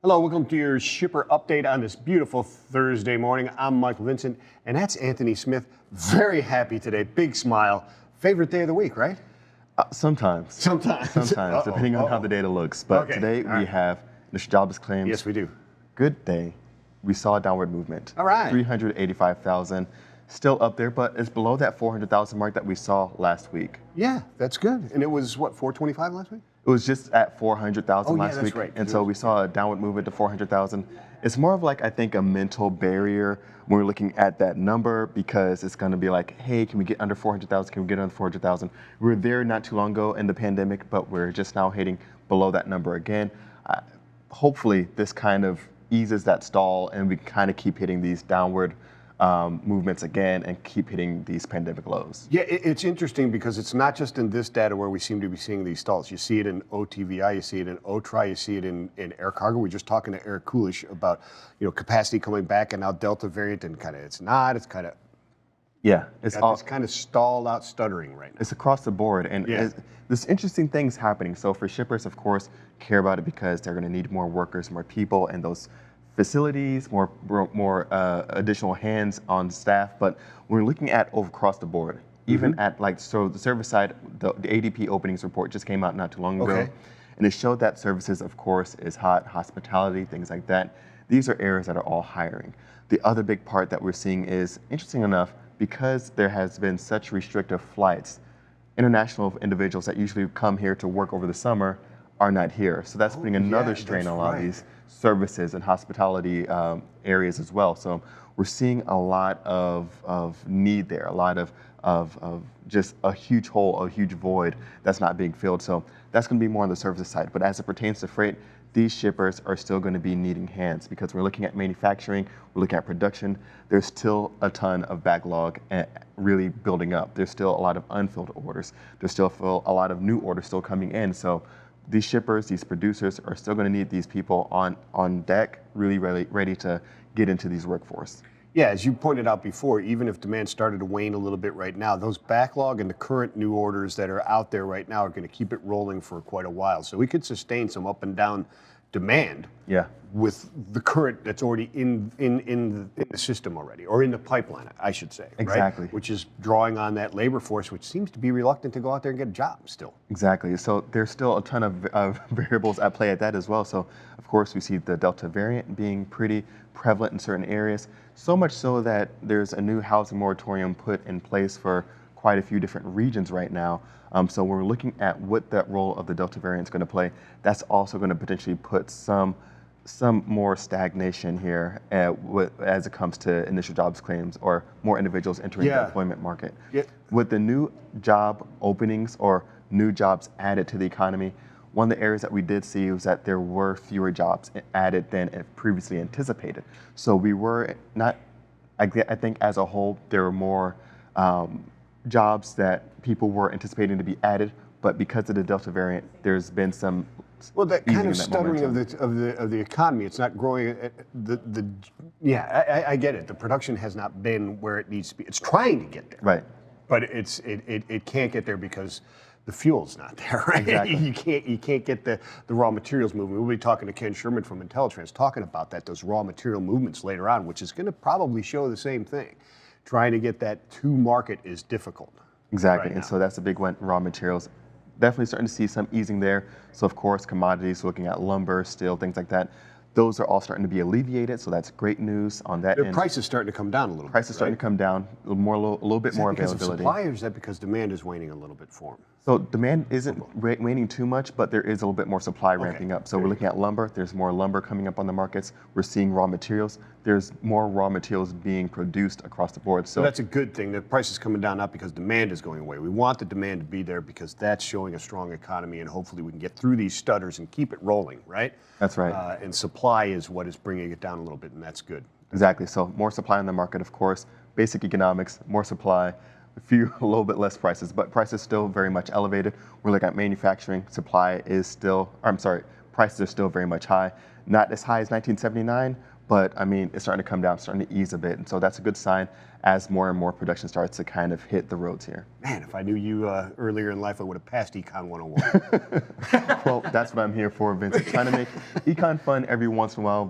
Hello, welcome to your shipper update on this beautiful Thursday morning. I'm Michael Vincent, and that's Anthony Smith. Very happy today, big smile. Favorite day of the week, right? Sometimes. Sometimes. Depending on how the data looks. But today we have initial jobless claims. Yes, we do. Good day. We saw a downward movement. All right. 385,000. Still up there, but it's below that 400,000 mark that we saw last week. Yeah, that's good. And it was, what, 425 last week? It was just at 400,000 last week. Right. And so we saw a downward movement to 400,000. It's more of like, I think, a mental barrier when we're looking at that number, because it's going to be like, hey, can we get under 400,000? Can we get under 400,000? We were there not too long ago in the pandemic, but we're just now hitting below that number again. Hopefully, this kind of eases that stall and we kind of keep hitting these downward movements again and keep hitting these pandemic lows. Yeah, it's interesting because it's not just in this data where we seem to be seeing these stalls. You see it in OTVI, you see it in OTRI, you see it in air cargo. We're just talking to Eric Coolish about, capacity coming back, and now Delta variant, and it's kind of it's kind of stalled out stuttering right now. It's across the board, and there's interesting things happening. So for shippers, of course, care about it because they're going to need more workers, more people, and those facilities, more additional hands on staff. But we're looking at across the board, even at the service side, the ADP openings report just came out not too long ago, and it showed that services, of course, is hot, hospitality, things like that. These are areas that are all hiring. The other big part that we're seeing is, interesting enough, because there has been such restrictive flights, international individuals that usually come here to work over the summer are not here. So that's putting another strain on a lot of these services and hospitality areas as well. So we're seeing a lot of need there, a lot of just a huge hole, a huge void that's not being filled. So that's going to be more on the services side. But as it pertains to freight, these shippers are still going to be needing hands because we're looking at manufacturing, we're looking at production. There's still a ton of backlog really building up. There's still a lot of unfilled orders. There's still a lot of new orders still coming in. So these shippers, these producers are still going to need these people on deck, really ready to get into these workforce. Yeah, as you pointed out before, even if demand started to wane a little bit right now, those backlog and the current new orders that are out there right now are going to keep it rolling for quite a while. So we could sustain some up and down demand with the current that's already in the system already, or in the pipeline, I should say. Exactly. Right? Which is drawing on that labor force, which seems to be reluctant to go out there and get a job still. Exactly. So there's still a ton of variables at play at that as well. So of course we see the Delta variant being pretty prevalent in certain areas, so much so that there's a new housing moratorium put in place for quite a few different regions right now. So when we're looking at what that role of the Delta variant is going to play, that's also going to potentially put some more stagnation here as it comes to initial jobs claims or more individuals entering the employment market. With the new job openings or new jobs added to the economy, one of the areas that we did see was that there were fewer jobs added than previously anticipated. So we were not, I think as a whole, there were more jobs that people were anticipating to be added, but because of the Delta variant, there's been some that kind of stuttering of the economy. It's not growing. I get it. The production has not been where it needs to be. It's trying to get there, right? But it can't get there because the fuel's not there, right? Exactly. You can't get the raw materials moving. We'll be talking to Ken Sherman from IntelliTrans talking about those raw material movements later on, which is going to probably show the same thing. Trying to get that to market is difficult. Exactly, and so that's a big one, raw materials. Definitely starting to see some easing there. So of course, commodities, looking at lumber, steel, things like that, those are all starting to be alleviated, so that's great news on that end. The price is starting to come down a little bit. Price is starting to come down, a little bit more availability. Is that because of supply, or is that because demand is waning a little bit for them? So demand isn't waning too much, but there is a little bit more supply ramping up. So we're looking at lumber. There's more lumber coming up on the markets. We're seeing raw materials. There's more raw materials being produced across the board. So that's a good thing. The price is coming down not because demand is going away. We want the demand to be there because that's showing a strong economy, and hopefully we can get through these stutters and keep it rolling, right? That's right. And supply is what is bringing it down a little bit, and that's good. Exactly. So more supply on the market, of course. Basic economics, more supply, a little bit less prices, but prices still very much elevated. We're looking at manufacturing. Prices are still very much high. Not as high as 1979, But I mean, it's starting to come down, starting to ease a bit. And so that's a good sign as more and more production starts to kind of hit the roads here. Man, if I knew you earlier in life, I would have passed Econ 101. Well, that's what I'm here for, Vincent. Trying to make econ fun every once in a while.